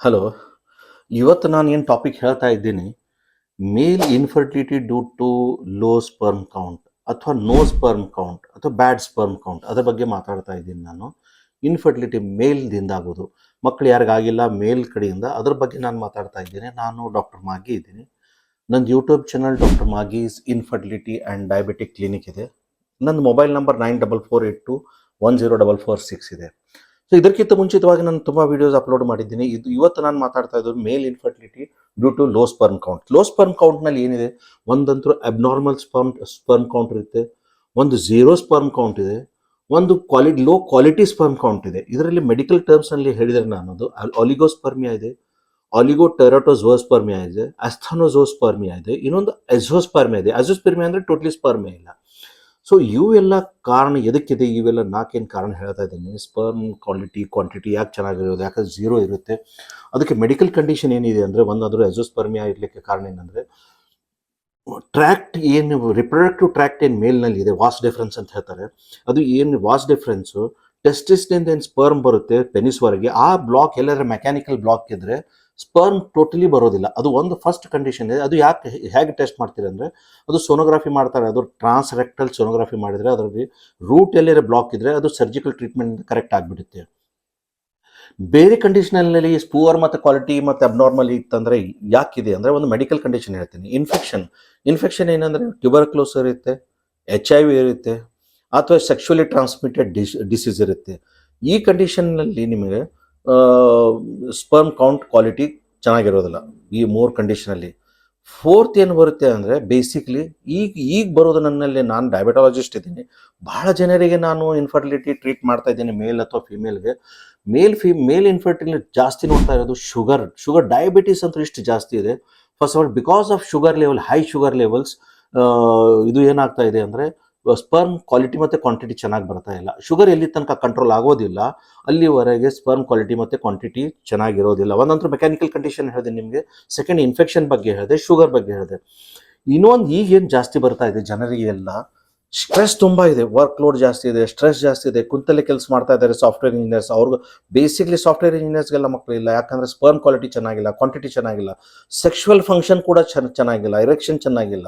Hello. ಇವತ್ತು ನಾನು ಏನು ಟಾಪಿಕ್ ಹೇಳ್ತಾ ಇದ್ದೀನಿ, male infertility due to low sperm count ಅಥವಾ ನೋ ಸ್ಪರ್ಮ್ ಕೌಂಟ್ ಅಥವಾ ಬ್ಯಾಡ್ ಸ್ಪರ್ಮ್ ಕೌಂಟ್ ಅದ್ರ ಬಗ್ಗೆ ಮಾತಾಡ್ತಾ ಇದ್ದೀನಿ ನಾನು. ಇನ್ಫರ್ಟಿಲಿಟಿ ಮೇಲ್ದಿಂದ ಆಗೋದು, ಮಕ್ಕಳು ಯಾರಿಗಾಗಿಲ್ಲ ಮೇಲ್ ಕಡೆಯಿಂದ, ಅದ್ರ ಬಗ್ಗೆ ನಾನು ಮಾತಾಡ್ತಾ ಇದ್ದೀನಿ. ನಾನು ಡಾಕ್ಟರ್ ಮಾಗಿ ಇದ್ದೀನಿ. ನನ್ನ YouTube channel doctor Magi's infertility and diabetic clinic ಇದೆ. ನನ್ನ ಮೊಬೈಲ್ ನಂಬರ್ 9448210446 ಇದೆ. ಸೊ ಇದಕ್ಕಿಂತ ಮುಂಚಿತವಾಗಿ ನಾನು ತುಂಬ ವೀಡಿಯೋಸ್ ಅಪ್ಲೋಡ್ ಮಾಡಿದ್ದೀನಿ. ಇವತ್ತು ನಾನು ಮಾತಾಡ್ತಾ ಇರೋದು male infertility due to low sperm count. Low sperm ಕೌಂಟ್ನಲ್ಲಿ ಏನಿದೆ, ಒಂದಂತೂ ಅಬ್ನಾರ್ಮಲ್ ಸ್ಪರ್ಮ್ ಕೌಂಟ್ ಇರುತ್ತೆ, ಒಂದು ಝೀರೋ ಸ್ಪರ್ಮ್ ಕೌಂಟ್ ಇದೆ, ಒಂದು ಲೋ ಕ್ವಾಲಿಟಿ ಸ್ಪರ್ಮ್ ಕೌಂಟ್ ಇದೆ. ಇದರಲ್ಲಿ ಮೆಡಿಕಲ್ ಟರ್ಮ್ಸ್ನಲ್ಲಿ ಹೇಳಿದರೆ ನಾನದು ಆಲಿಗೋಸ್ಪರ್ಮಿಯಾ ಇದೆ, ಆಲಿಗೋಟೆರಟೋಝೋಸ್ಪರ್ಮಿಯಾ ಇದೆ, ಅಸ್ಥಾನೋಝೋಸ್ಪರ್ಮಿಯಾ ಇದೆ, ಇನ್ನೊಂದು ಎಝೋಸ್ಪರ್ಮಿಯಾ ಇದೆ. ಎಝೋಸ್ಪರ್ಮಿಯಾ ಅಂದರೆ ಟೋಟಲಿ ಸ್ಪರ್ಮಿಯಾ ಇಲ್ಲ. ಸೊ ಇವೆಲ್ಲ ಕಾರಣ ಎದಕ್ಕಿದೆ, ಇವೆಲ್ಲ ನಾಲ್ಕೇನು ಕಾರಣ ಹೇಳ್ತಾ ಇದ್ದೀನಿ. ಸ್ಪರ್ಮ್ ಕ್ವಾಂಟಿಟಿ ಯಾಕೆ ಚೆನ್ನಾಗಿರೋದು, ಯಾಕಂದ್ರೆ ಝೀರೋ ಇರುತ್ತೆ. ಅದಕ್ಕೆ ಮೆಡಿಕಲ್ ಕಂಡೀಷನ್ ಏನಿದೆ ಅಂದರೆ, ಒಂದಾದರೂ ಎಝೋಸ್ಪರ್ಮಿಯಾ ಇರಲಿಕ್ಕೆ ಕಾರಣ ಏನಂದರೆ, ಟ್ರ್ಯಾಕ್ಟ್ ಏನು ರಿಪ್ರೊಡಕ್ಟಿವ್ ಟ್ರ್ಯಾಕ್ಟ್ ಏನು ಮೇಲ್ನಲ್ಲಿ ಇದೆ, ವಾಸ್ ಡಿಫ್ರೆನ್ಸ್ ಅಂತ ಹೇಳ್ತಾರೆ. ಅದು ಏನು ವಾಸ್ ಡಿಫ್ರೆನ್ಸು, ಟೆಸ್ಟಿಸ್ನಿಂದ ಏನು ಸ್ಪರ್ಮ್ ಬರುತ್ತೆ ಪೆನಿಸ್ವರೆಗೆ, ಆ ಬ್ಲಾಕ್ ಎಲ್ಲರ ಮೆಕ್ಯಾನಿಕಲ್ ಬ್ಲಾಕ್ ಇದ್ದರೆ ಸ್ಪರ್ಮ್ ಟೋಟಲಿ ಬರೋದಿಲ್ಲ. ಅದು ಒಂದು ಫಸ್ಟ್ ಕಂಡೀಷನ್ ಇದೆ. ಅದು ಯಾಕೆ ಹೇಗೆ ಟೆಸ್ಟ್ ಮಾಡ್ತೀರಿ ಅಂದರೆ, ಅದು ಸೋನೋಗ್ರಫಿ ಮಾಡ್ತಾರೆ. ಅದು ಟ್ರಾನ್ಸ್ರೆಕ್ಟಲ್ ಸೋನೋಗ್ರಫಿ ಮಾಡಿದರೆ ಅದರಲ್ಲಿ ರೂಟ್ ಎಲ್ಲರ ಬ್ಲಾಕ್ ಇದ್ದರೆ ಅದು ಸರ್ಜಿಕಲ್ ಟ್ರೀಟ್ಮೆಂಟ್ ಕರೆಕ್ಟ್ ಆಗಿಬಿಡುತ್ತೆ. ಬೇರೆ ಕಂಡೀಷನಲ್ಲಿ ಪೂವರ್ ಮತ್ತು ಕ್ವಾಲಿಟಿ ಮತ್ತು ಅಬ್ನಾರ್ಮಲ್ ಇತ್ತಂದರೆ ಯಾಕಿದೆ ಅಂದರೆ, ಒಂದು ಮೆಡಿಕಲ್ ಕಂಡೀಷನ್ ಹೇಳ್ತೀನಿ. ಇನ್ಫೆಕ್ಷನ್ ಏನಂದರೆ ಟ್ಯೂಬರ್ಕ್ಲೋಸ್ ಇರುತ್ತೆ, HIV ಇರುತ್ತೆ, ಅಥವಾ ಸೆಕ್ಷುಲಿ ಟ್ರಾನ್ಸ್ಮಿಟೆಡ್ ಡಿಸೀಸ್ ಇರುತ್ತೆ. ಈ ಕಂಡೀಷನ್ನಲ್ಲಿ ನಿಮಗೆ ಸ್ಪರ್ಮ್ ಕೌಂಟ್ ಕ್ವಾಲಿಟಿ ಚೆನ್ನಾಗಿರೋದಿಲ್ಲ. ಈ 3 ಕಂಡೀಷನಲ್ಲಿ ಫೋರ್ತ್ ಏನು ಬರುತ್ತೆ ಅಂದರೆ, ಬೇಸಿಕ್ಲಿ ಈಗ ಬರೋದು ನನ್ನಲ್ಲಿ, ನಾನು ಡಯಾಬಿಟಾಲಜಿಸ್ಟ್ ಇದ್ದೀನಿ. ಬಹಳ ಜನರಿಗೆ ನಾನು ಇನ್ಫರ್ಟಿಲಿಟಿ ಟ್ರೀಟ್ ಮಾಡ್ತಾ ಇದ್ದೀನಿ, ಮೇಲ್ ಅಥವಾ ಫಿಮೇಲ್ಗೆ. ಮೇಲ್ ಇನ್ಫರ್ಟಿಲಿಟಿ ಜಾಸ್ತಿ ನೋಡ್ತಾ ಇರೋದು ಶುಗರ್ ಡಯಾಬಿಟೀಸ್ ಅಂತೂ ಇಷ್ಟು ಜಾಸ್ತಿ ಇದೆ. First of all because of sugar level, high sugar levels, ಇದು ಏನಾಗ್ತಾ ಇದೆ ಅಂದರೆ, ಸ್ಪರ್ಮ್ ಕ್ವಾಲಿಟಿ ಮತ್ತು ಕ್ವಾಂಟಿಟಿ ಚೆನ್ನಾಗಿ ಬರ್ತಾ ಇಲ್ಲ. ಶುಗರ್ ಎಲ್ಲಿ ತನಕ ಕಂಟ್ರೋಲ್ ಆಗೋದಿಲ್ಲ ಅಲ್ಲಿವರೆಗೆ ಸ್ಪರ್ಮ್ ಕ್ವಾಲಿಟಿ ಮತ್ತು ಕ್ವಾಂಟಿಟಿ ಚೆನ್ನಾಗಿರೋದಿಲ್ಲ. ಒಂದಂತೂ ಮೆಕ್ಯಾನಿಕಲ್ ಕಂಡೀಷನ್ ಹೇಳಿದೆ ನಿಮಗೆ, ಸೆಕೆಂಡ್ ಇನ್ಫೆಕ್ಷನ್ ಬಗ್ಗೆ ಹೇಳಿದೆ, ಶುಗರ್ ಬಗ್ಗೆ ಹೇಳಿದೆ. ಇನ್ನೊಂದು ಈಗೇನು ಜಾಸ್ತಿ ಬರ್ತಾ ಇದೆ ಜನರಿಗೆ ಎಲ್ಲ, ಸ್ಟ್ರೆಸ್ ತುಂಬ ಇದೆ, ವರ್ಕ್ ಲೋಡ್ ಜಾಸ್ತಿ ಇದೆ, ಸ್ಟ್ರೆಸ್ ಜಾಸ್ತಿ ಇದೆ, ಕುಂತಲ್ಲೇ ಕೆಲಸ ಮಾಡ್ತಾ ಇದ್ದಾರೆ ಸಾಫ್ಟ್ವೇರ್ ಇಂಜಿನಿಯರ್ಸ್. ಅವ್ರಿಗೆ ಬೇಸಿಕ್ಲಿ ಸಾಫ್ಟ್ವೇರ್ ಇಂಜಿನಿಯರ್ಸ್ಗೆಲ್ಲ ಮಕ್ಕಳಿಲ್ಲ, ಯಾಕಂದರೆ ಸ್ಪರ್ಮ್ ಕ್ವಾಲಿಟಿ ಚೆನ್ನಾಗಿಲ್ಲ, ಕ್ವಾಂಟಿಟಿ ಚೆನ್ನಾಗಿಲ್ಲ, ಸೆಕ್ಷುವಲ್ ಫಂಕ್ಷನ್ ಕೂಡ ಚೆನ್ನಾಗಿಲ್ಲ, ಇರೆಕ್ಷನ್ ಚೆನ್ನಾಗಿಲ್ಲ.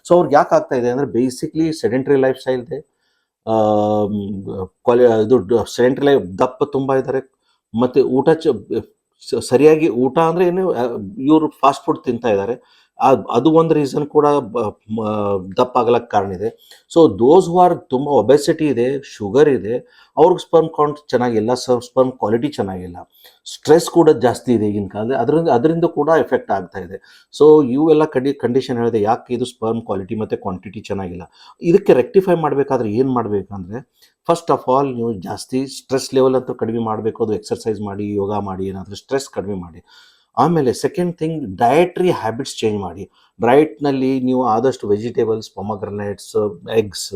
ಸೊ ಅವ್ರಿಗೆ ಯಾಕೆ ಆಗ್ತಾ ಇದೆ ಅಂದರೆ, ಬೇಸಿಕ್ಲಿ ಸೆಡೆಂಟ್ರಿ ಲೈಫ್ ಸ್ಟೈಲ್ ಇದೆ, ಇದು ಸೆಡೆಂಟ್ರಿ ಲೈಫ್, ದಪ್ಪ ತುಂಬ ಇದ್ದಾರೆ, ಮತ್ತು ಸರಿಯಾಗಿ ಊಟ ಅಂದರೆ ಏನು, ಇವರು ಫಾಸ್ಟ್ ಫುಡ್ ತಿಂತಾ ಇದ್ದಾರೆ. ಅದು ಒಂದು ರೀಸನ್ ಕೂಡ ದಪ್ಪ ಆಗಲಕ್ಕೆ ಕಾರಣ ಇದೆ. ಸೊ ದೋಸ್ ಹೂ ಆರ್ ತುಂಬ ಒಬೆಸಿಟಿ ಇದೆ, ಶುಗರ್ ಇದೆ, ಅವ್ರಿಗೆ ಸ್ಪರ್ಮ್ ಕೌಂಟ್ ಚೆನ್ನಾಗಿಲ್ಲ, ಸ್ಪರ್ಮ್ ಕ್ವಾಲಿಟಿ ಚೆನ್ನಾಗಿಲ್ಲ, ಸ್ಟ್ರೆಸ್ ಕೂಡ ಜಾಸ್ತಿ ಇದೆ ಈಗಿನ ಕಾಲದಲ್ಲಿ, ಅದರಿಂದ ಕೂಡ ಎಫೆಕ್ಟ್ ಆಗ್ತಾ ಇದೆ. ಸೊ ಇವೆಲ್ಲ ಕಂಡೀಷನ್ ಹೇಳಿದೆ ಯಾಕೆ ಇದು ಸ್ಪರ್ಮ್ ಕ್ವಾಲಿಟಿ ಮತ್ತು ಕ್ವಾಂಟಿಟಿ ಚೆನ್ನಾಗಿಲ್ಲ. ಇದಕ್ಕೆ ರೆಕ್ಟಿಫೈ ಮಾಡಬೇಕಾದ್ರೆ ಏನು ಮಾಡಬೇಕಂದ್ರೆ, ಫಸ್ಟ್ ಆಫ್ ಆಲ್ ನೀವು ಜಾಸ್ತಿ ಸ್ಟ್ರೆಸ್ ಲೆವೆಲ್ ಅಂತೂ ಕಡಿಮೆ ಮಾಡಬೇಕು. ಅದು ಎಕ್ಸರ್ಸೈಸ್ ಮಾಡಿ, ಯೋಗ ಮಾಡಿ, ಏನಾದರೂ ಸ್ಟ್ರೆಸ್ ಕಡಿಮೆ ಮಾಡಿ. ಆಮೇಲೆ second thing, dietary habits change ಮಾಡಿ. ಡಯಟ್ನಲ್ಲಿ ನೀವು ಆದಷ್ಟು vegetables, pomegranates, eggs,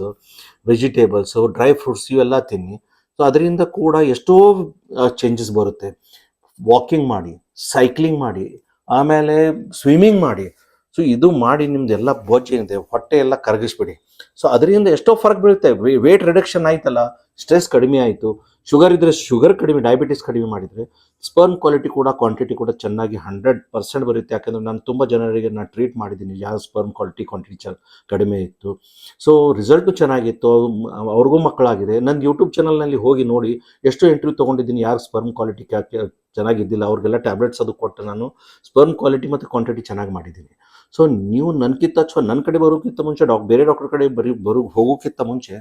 vegetables, dry fruits ಇವೆಲ್ಲ ತಿನ್ನಿ. ಸೊ ಅದರಿಂದ ಕೂಡ ಎಷ್ಟೋ ಚೇಂಜಸ್ ಬರುತ್ತೆ. ವಾಕಿಂಗ್ ಮಾಡಿ, ಸೈಕ್ಲಿಂಗ್ ಮಾಡಿ, ಆಮೇಲೆ ಸ್ವಿಮ್ಮಿಂಗ್ ಮಾಡಿ. ಸೊ ಇದು ಮಾಡಿ ನಿಮ್ಮದೆಲ್ಲ ಬೊಜ್ಜು ಏನಿದೆ ಹೊಟ್ಟೆ ಎಲ್ಲ ಕರಗಿಸ್ಬಿಡಿ. ಸೊ ಅದರಿಂದ ಎಷ್ಟೋ ಫರಕ್ ಬೀಳುತ್ತೆ. ವೇಟ್ ರಿಡಕ್ಷನ್ ಆಯ್ತಲ್ಲ, ಸ್ಟ್ರೆಸ್ ಕಡಿಮೆ ಆಯಿತು, ಶುಗರ್ ಇದ್ದರೆ ಶುಗರ್ ಕಡಿಮೆ, ಡಯಾಬಿಟಿಸ್ ಕಡಿಮೆ ಮಾಡಿದರೆ ಸ್ಪರ್ಮ್ ಕ್ವಾಲಿಟಿ ಕೂಡ ಕ್ವಾಂಟಿಟಿ ಕೂಡ ಚೆನ್ನಾಗಿ 100% ಬರುತ್ತೆ. ಯಾಕೆಂದರೆ ನಾನು ತುಂಬ ಜನರಿಗೆ ನಾನು ಟ್ರೀಟ್ ಮಾಡಿದ್ದೀನಿ, ಯಾವ ಸ್ಪರ್ಮ್ ಕ್ವಾಂಟಿಟಿ ಕಡಿಮೆ ಇತ್ತು. ಸೊ ರಿಸಲ್ಟು ಚೆನ್ನಾಗಿತ್ತು, ಅವ್ರಿಗೂ ಮಕ್ಕಳಾಗಿದೆ. ನನ್ನ ಯೂಟ್ಯೂಬ್ ಚಾನಲ್ನಲ್ಲಿ ಹೋಗಿ ನೋಡಿ, ಎಷ್ಟೋ ಇಂಟರ್ವ್ಯೂ ತೊಗೊಂಡಿದ್ದೀನಿ, ಯಾರು ಸ್ಪರ್ಮ್ ಕ್ವಾಲಿಟಿ ಚೆನ್ನಾಗಿದ್ದಿಲ್ಲ ಅವ್ರಿಗೆಲ್ಲ ಟ್ಯಾಬ್ಲೆಟ್ಸ್ ಅದು ಕೊಟ್ಟು ನಾನು ಸ್ಪರ್ಮ್ ಕ್ವಾಲಿಟಿ ಮತ್ತು ಕ್ವಾಂಟಿಟಿ ಚೆನ್ನಾಗಿ ಮಾಡಿದ್ದೀನಿ. ಸೊ ನೀವು ನನಗಿಂತ ಅಥವಾ ನನ್ನ ಕಡೆ ಬರೋಕ್ಕಿಂತ ಮುಂಚೆ ಬೇರೆ ಡಾಕ್ಟರ್ ಕಡೆ ಹೋಗೋಕ್ಕಿಂತ ಮುಂಚೆ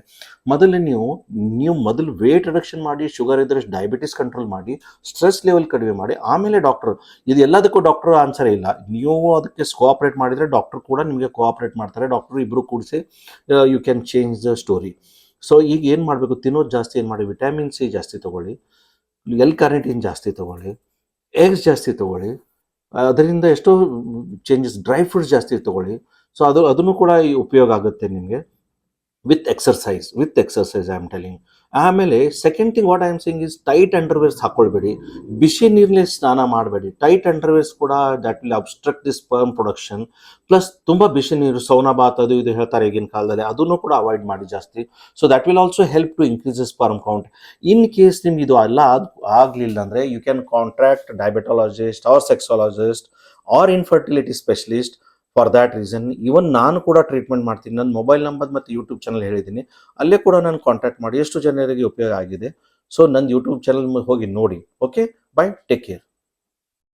ಮೊದಲು ವೇಟ್ ರಿಡಕ್ಷನ್ ಮಾಡಿ, ಶುಗರ್ ಇದ್ದರೆ ಡಯಾಬಿಟಿಸ್ ಕಂಟ್ರೋಲ್ ಮಾಡಿ, ಸ್ಟ್ರೆಸ್ ಲೆವೆಲ್ ಕಡಿಮೆ ಮಾಡಿ, ಆಮೇಲೆ ಡಾಕ್ಟರ್. ಇದು ಎಲ್ಲದಕ್ಕೂ ಡಾಕ್ಟರ್ ಆನ್ಸರ್ ಇಲ್ಲ. ನೀವು ಅದಕ್ಕೆ ಕೋಆಪ್ರೇಟ್ ಮಾಡಿದರೆ ಡಾಕ್ಟರ್ ಕೂಡ ನಿಮಗೆ ಕೋಆಪ್ರೇಟ್ ಮಾಡ್ತಾರೆ. ಡಾಕ್ಟರ್ ಇಬ್ಬರು ಕೂಡಿಸಿ you can change the story. So ಈಗ ಏನು ಮಾಡಬೇಕು, ತಿನ್ನೋದು ಜಾಸ್ತಿ ಏನು ಮಾಡಿ, ವಿಟಮಿನ್ ಸಿ ಜಾಸ್ತಿ ತೊಗೊಳ್ಳಿ, ಕಾರ್ನಿಟಿನ್ ಜಾಸ್ತಿ ತೊಗೊಳ್ಳಿ, ಎಗ್ಸ್ ಜಾಸ್ತಿ ತೊಗೊಳ್ಳಿ, ಅದರಿಂದ ಎಷ್ಟೋ ಚೇಂಜಸ್. ಡ್ರೈ ಫ್ರೂಟ್ಸ್ ಜಾಸ್ತಿ ತೊಗೊಳ್ಳಿ. ಸೊ ಅದನ್ನು ಕೂಡ ಉಪಯೋಗ ಆಗುತ್ತೆ ನಿಮಗೆ. With exercise I am telling. ಆಮೇಲೆ second thing what I am saying is tight underwears ಹಾಕೊಳ್ಬೇಡಿ, ಬಿಸಿ ನೀರಿನಲ್ಲಿ ಸ್ನಾನ ಮಾಡಬೇಡಿ. ಟೈಟ್ ಅಂಡರ್ವೇರ್ಸ್ ಕೂಡ that will obstruct the sperm production. Plus ತುಂಬ ಬಿಸಿ ನೀರು ಸೌನಾ ಬಾತ್ ಅದು ಇದು ಹೇಳ್ತಾರೆ ಈಗಿನ ಕಾಲದಲ್ಲಿ, ಅದನ್ನು ಕೂಡ ಅವಾಯ್ಡ್ ಮಾಡಿ ಜಾಸ್ತಿ. So that will also help to increase the sperm count. In case ನಿಮ್ಗೆ ಇದು ಎಲ್ಲ ಆಗಲಿಲ್ಲ ಅಂದರೆ you can contract diabetologist or sexologist or infertility specialist. For that reason even ನಾನು ಕೂಡ ಟ್ರೀಟ್ಮೆಂಟ್ ಮಾಡ್ತೀನಿ. ನನ್ನ ಮೊಬೈಲ್ ನಂಬರ್ ಮತ್ತು ಯೂಟ್ಯೂಬ್ ಚಾನಲ್ ಹೇಳಿದ್ದೀನಿ, ಅಲ್ಲೇ ಕೂಡ ನಾನು ಕಾಂಟ್ಯಾಕ್ಟ್ ಮಾಡಿ ಎಷ್ಟು ಜನರಿಗೆ ಉಪಯೋಗ ಆಗಿದೆ. ಸೊ ನನ್ನ ಯೂಟ್ಯೂಬ್ ಚಾನಲ್ ಹೋಗಿ ನೋಡಿ. Okay, by, take care.